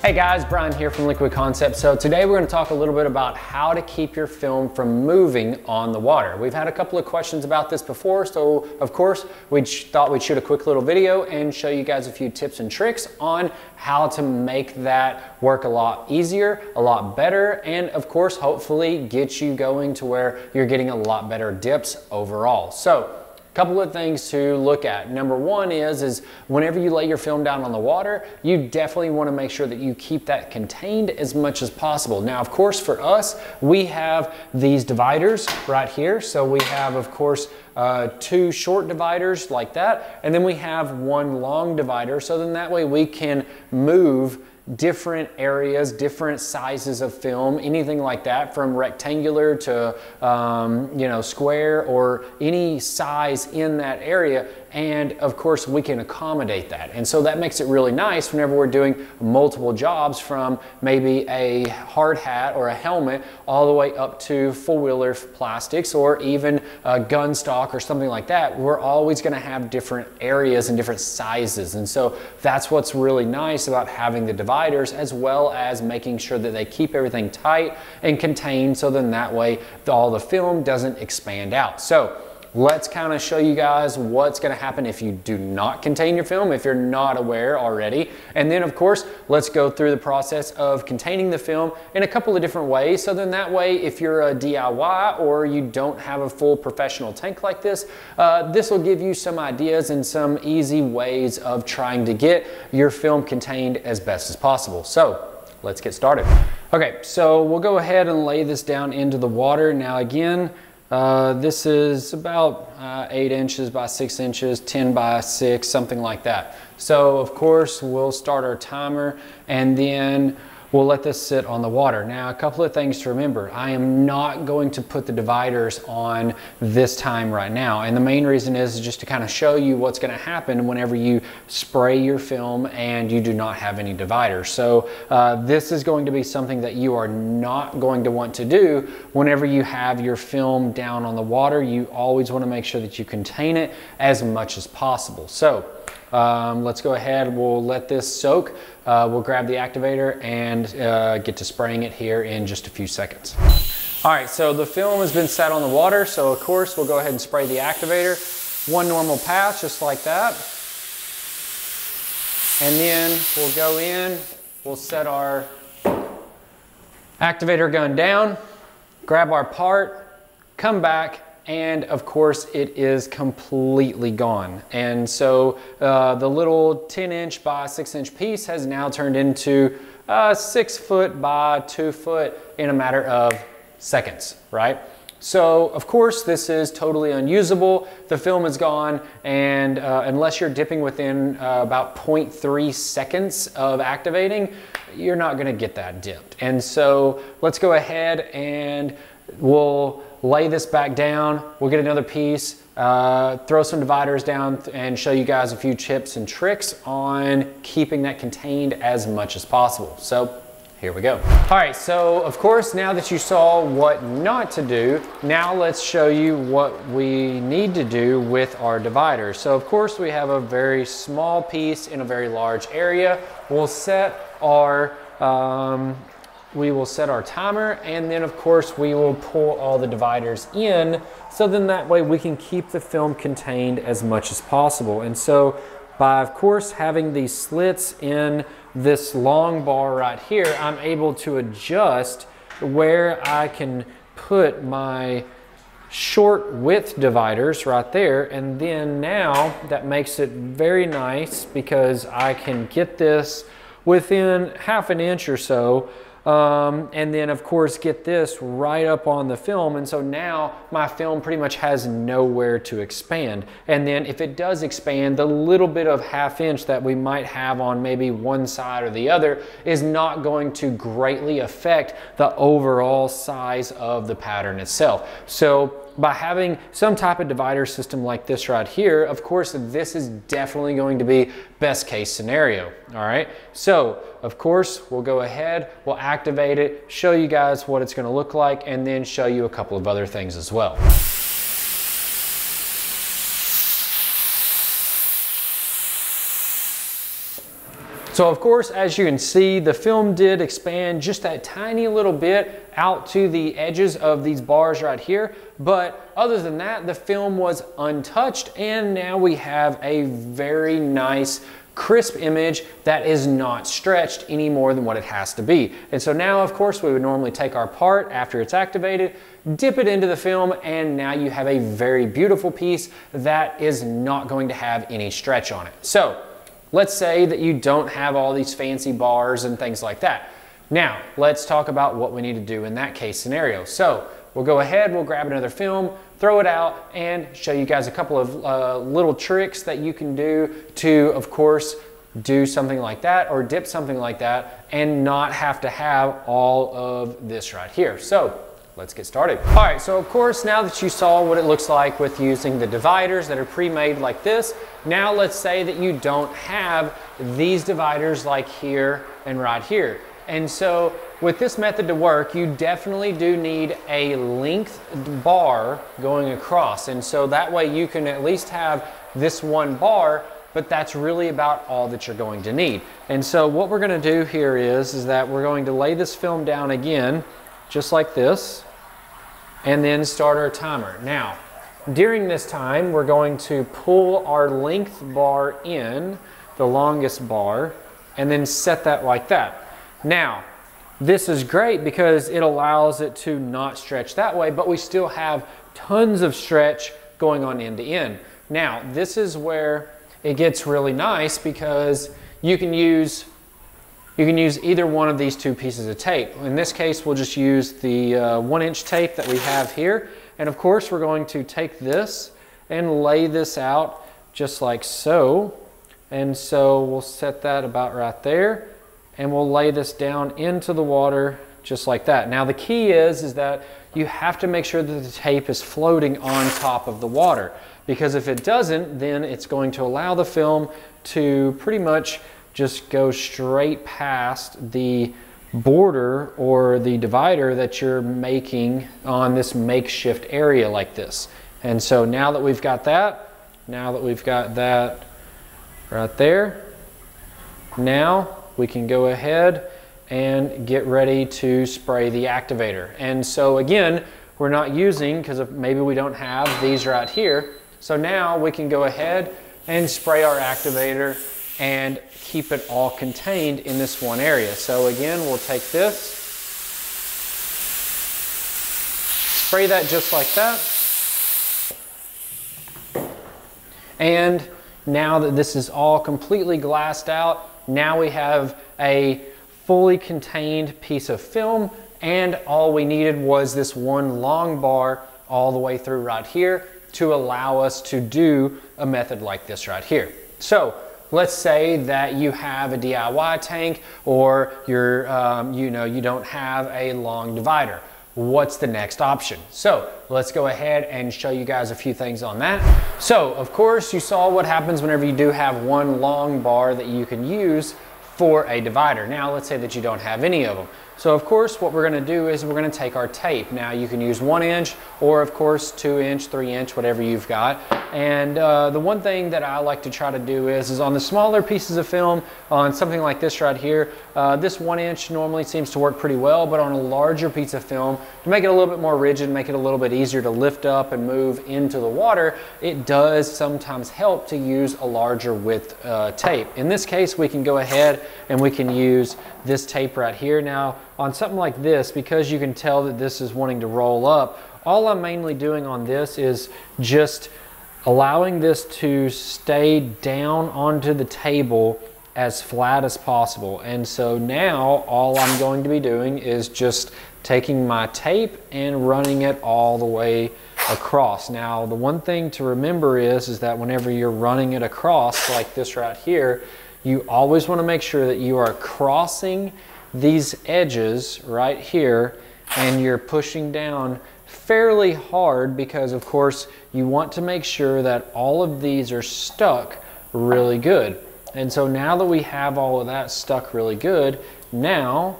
Hey guys, Bryan here from Liquid Concepts. So today we're going to talk a little bit about how to keep your film from moving on the water. We've had a couple of questions about this before, so of course we thought we'd shoot a quick little video and show you guys a few tips and tricks on how to make that work a lot easier, a lot better, and of course hopefully get you going to where you're getting a lot better dips overall. So couple of things to look at. Number one is whenever you lay your film down on the water, you definitely want to make sure that you keep that contained as much as possible. Now, of course, for us, we have these dividers right here. So we have, of course, two short dividers like that, and then we have one long divider. So then that way we can move different areas, different sizes of film, anything like that, from rectangular to square or any size in that area. And of course we can accommodate that. And so that makes it really nice whenever we're doing multiple jobs, from maybe a hard hat or a helmet all the way up to four-wheeler plastics or even a gun stock or something like that. We're always going to have different areas and different sizes. And so that's what's really nice about having the dividers, as well as making sure that they keep everything tight and contained, so then that way all the film doesn't expand out. So let's kind of show you guys what's going to happen if you do not contain your film, if you're not aware already. And then of course, let's go through the process of containing the film in a couple of different ways. So then that way, if you're a DIY or you don't have a full professional tank like this, this will give you some ideas and some easy ways of trying to get your film contained as best as possible. So let's get started. Okay, so we'll go ahead and lay this down into the water. Now again, this is about 8 inches by 6 inches, 10 by 6, something like that. So of course we'll start our timer and then we'll let this sit on the water. Now, a couple of things to remember. I am not going to put the dividers on this time right now. And the main reason is just to kind of show you what's going to happen whenever you spray your film and you do not have any dividers. So this is going to be something that you are not going to want to do whenever you have your film down on the water. You always want to make sure that you contain it as much as possible. So let's go ahead, we'll let this soak. We'll grab the activator and get to spraying it here in just a few seconds. All right, so the film has been set on the water, so of course we'll go ahead and spray the activator. One normal pass, just like that. And then we'll go in, we'll set our activator gun down, grab our part, come back, and of course it is completely gone. And so the little 10-inch by 6-inch piece has now turned into 6 foot by 2 foot in a matter of seconds, right? So of course this is totally unusable. The film is gone, and unless you're dipping within about 0.3 seconds of activating, you're not going to get that dipped. And so let's go ahead and we'll lay this back down. We'll get another piece, throw some dividers down, and show you guys a few tips and tricks on keeping that contained as much as possible. So here we go. All right, so of course, now that you saw what not to do, now let's show you what we need to do with our dividers. So of course, we have a very small piece in a very large area. We'll set our timer, and then of course we will pull all the dividers in, so then that way we can keep the film contained as much as possible. And so by of course having these slits in this long bar right here, I'm able to adjust where I can put my short width dividers right there. And then now that makes it very nice because I can get this within ½ an inch or so. And then of course get this right up on the film, and so now my film pretty much has nowhere to expand. And then if it does expand, the little bit of ½ inch that we might have on maybe one side or the other is not going to greatly affect the overall size of the pattern itself. So by having some type of divider system like this right here, of course, this is definitely going to be best case scenario, all right? So, of course, we'll go ahead, we'll activate it, show you guys what it's gonna look like, and then show you a couple of other things as well. So of course, as you can see, the film did expand just that tiny little bit out to the edges of these bars right here. But other than that, the film was untouched, and now we have a very nice crisp image that is not stretched any more than what it has to be. And so now, of course, we would normally take our part after it's activated, dip it into the film, and now you have a very beautiful piece that is not going to have any stretch on it. So let's say that you don't have all these fancy bars and things like that. Now, let's talk about what we need to do in that case scenario. So we'll go ahead, we'll grab another film, throw it out, and show you guys a couple of little tricks that you can do to, of course, do something like that or dip something like that and not have to have all of this right here. So let's get started. All right, so of course, now that you saw what it looks like with using the dividers that are pre-made like this, now let's say that you don't have these dividers like here and right here. And so with this method to work, you definitely do need a length bar going across. And so that way you can at least have this one bar, but that's really about all that you're going to need. And so what we're gonna do here is that we're going to lay this film down again, just like this, and then start our timer. Now, during this time, we're going to pull our length bar in, the longest bar, and then set that like that. Now, this is great because it allows it to not stretch that way, but we still have tons of stretch going on end to end. Now, this is where it gets really nice because you can use either one of these two pieces of tape. In this case, we'll just use the 1-inch tape that we have here. And of course, we're going to take this and lay this out just like so. And so we'll set that about right there. And we'll lay this down into the water just like that. Now the key is that you have to make sure that the tape is floating on top of the water, because if it doesn't, then it's going to allow the film to pretty much just go straight past the border or the divider that you're making on this makeshift area like this. And so now that we've got that, right there, now we can go ahead and get ready to spray the activator. And so again, we're not using, because maybe we don't have these right here. So now we can go ahead and spray our activator and keep it all contained in this one area. So again, we'll take this, spray that just like that. And now that this is all completely glassed out, now we have a fully contained piece of film, and all we needed was this one long bar all the way through right here to allow us to do a method like this right here. So let's say that you have a DIY tank, or you're, you don't have a long divider. What's the next option? So let's go ahead and show you guys a few things on that. So of course you saw what happens whenever you do have one long bar that you can use for a divider. Now let's say that you don't have any of them. So of course what we're gonna do is we're gonna take our tape. Now you can use 1 inch or of course 2 inch, 3 inch, whatever you've got. And the one thing that I like to try to do is on the smaller pieces of film, on something like this right here, this 1 inch normally seems to work pretty well, but on a larger piece of film, to make it a little bit more rigid, make it a little bit easier to lift up and move into the water, it does sometimes help to use a larger width tape. In this case, we can go ahead and we can use this tape right here. Now, on something like this, because you can tell that this is wanting to roll up, all I'm mainly doing on this is just allowing this to stay down onto the table as flat as possible. And so now all I'm going to be doing is just taking my tape and running it all the way across. Now, the one thing to remember is that whenever you're running it across like this right here, you always want to make sure that you are crossing these edges right here and you're pushing down fairly hard, because of course you want to make sure that all of these are stuck really good. And so now that we have all of that stuck really good, now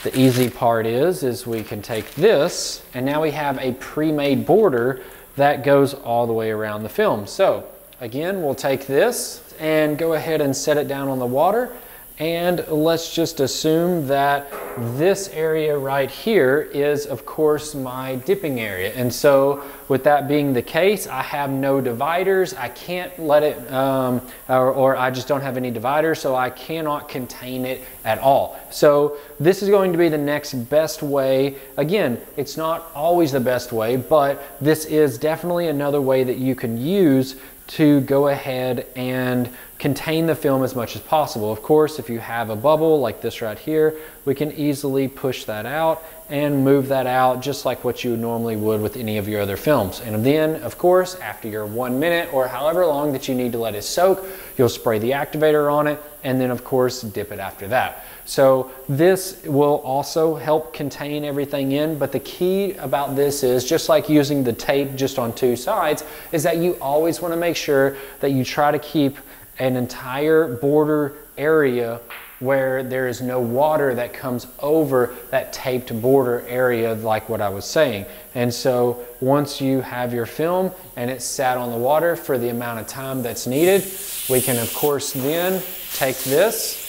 the easy part is we can take this and now we have a pre-made border that goes all the way around the film. So again, we'll take this and go ahead and set it down on the water. And let's just assume that this area right here is, of course, my dipping area. And so with that being the case, I have no dividers. I can't let it, or I just don't have any dividers, so I cannot contain it at all. So this is going to be the next best way. Again, it's not always the best way, but this is definitely another way that you can use to go ahead and contain the film as much as possible. Of course, if you have a bubble like this right here, we can easily push that out and move that out just like what you normally would with any of your other films. And then, of course, after your 1 minute or however long that you need to let it soak, you'll spray the activator on it and then, of course, dip it after that. So this will also help contain everything in, but the key about this is, just like using the tape just on two sides, is that you always want to make sure that you try to keep an entire border area where there is no water that comes over that taped border area, like what I was saying. And so once you have your film and it's sat on the water for the amount of time that's needed, we can of course then take this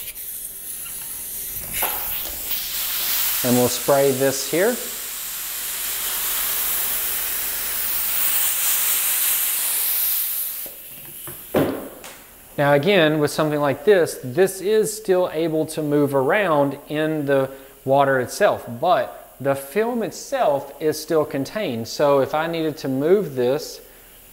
and we'll spray this here. Now again, with something like this, this is still able to move around in the water itself, but the film itself is still contained. So if I needed to move this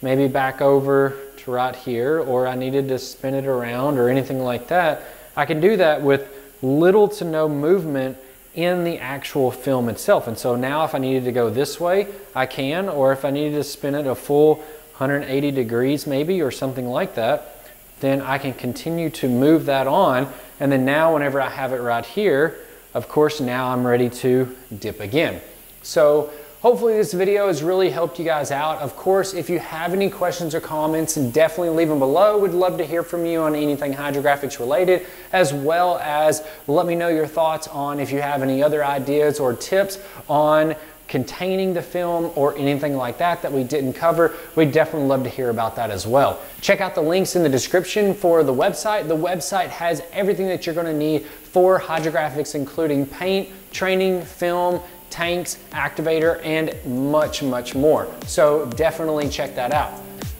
maybe back over to right here, or I needed to spin it around or anything like that, I can do that with little to no movement in the actual film itself. And so now if I needed to go this way, I can, or if I needed to spin it a full 180 degrees maybe, or something like that, then I can continue to move that on. And then now whenever I have it right here, of course, now I'm ready to dip again. So hopefully this video has really helped you guys out. Of course, if you have any questions or comments, definitely leave them below. We'd love to hear from you on anything hydrographics related, as well as let me know your thoughts on if you have any other ideas or tips on containing the film or anything like that that we didn't cover. We'd definitely love to hear about that as well. Check out the links in the description for the website. The website has everything that you're going to need for hydrographics, including paint, training, film, tanks, activator, and much, much more. So definitely check that out.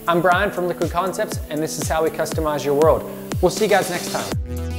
I'm Brian from Liquid Concepts, and this is how we customize your world. We'll see you guys next time.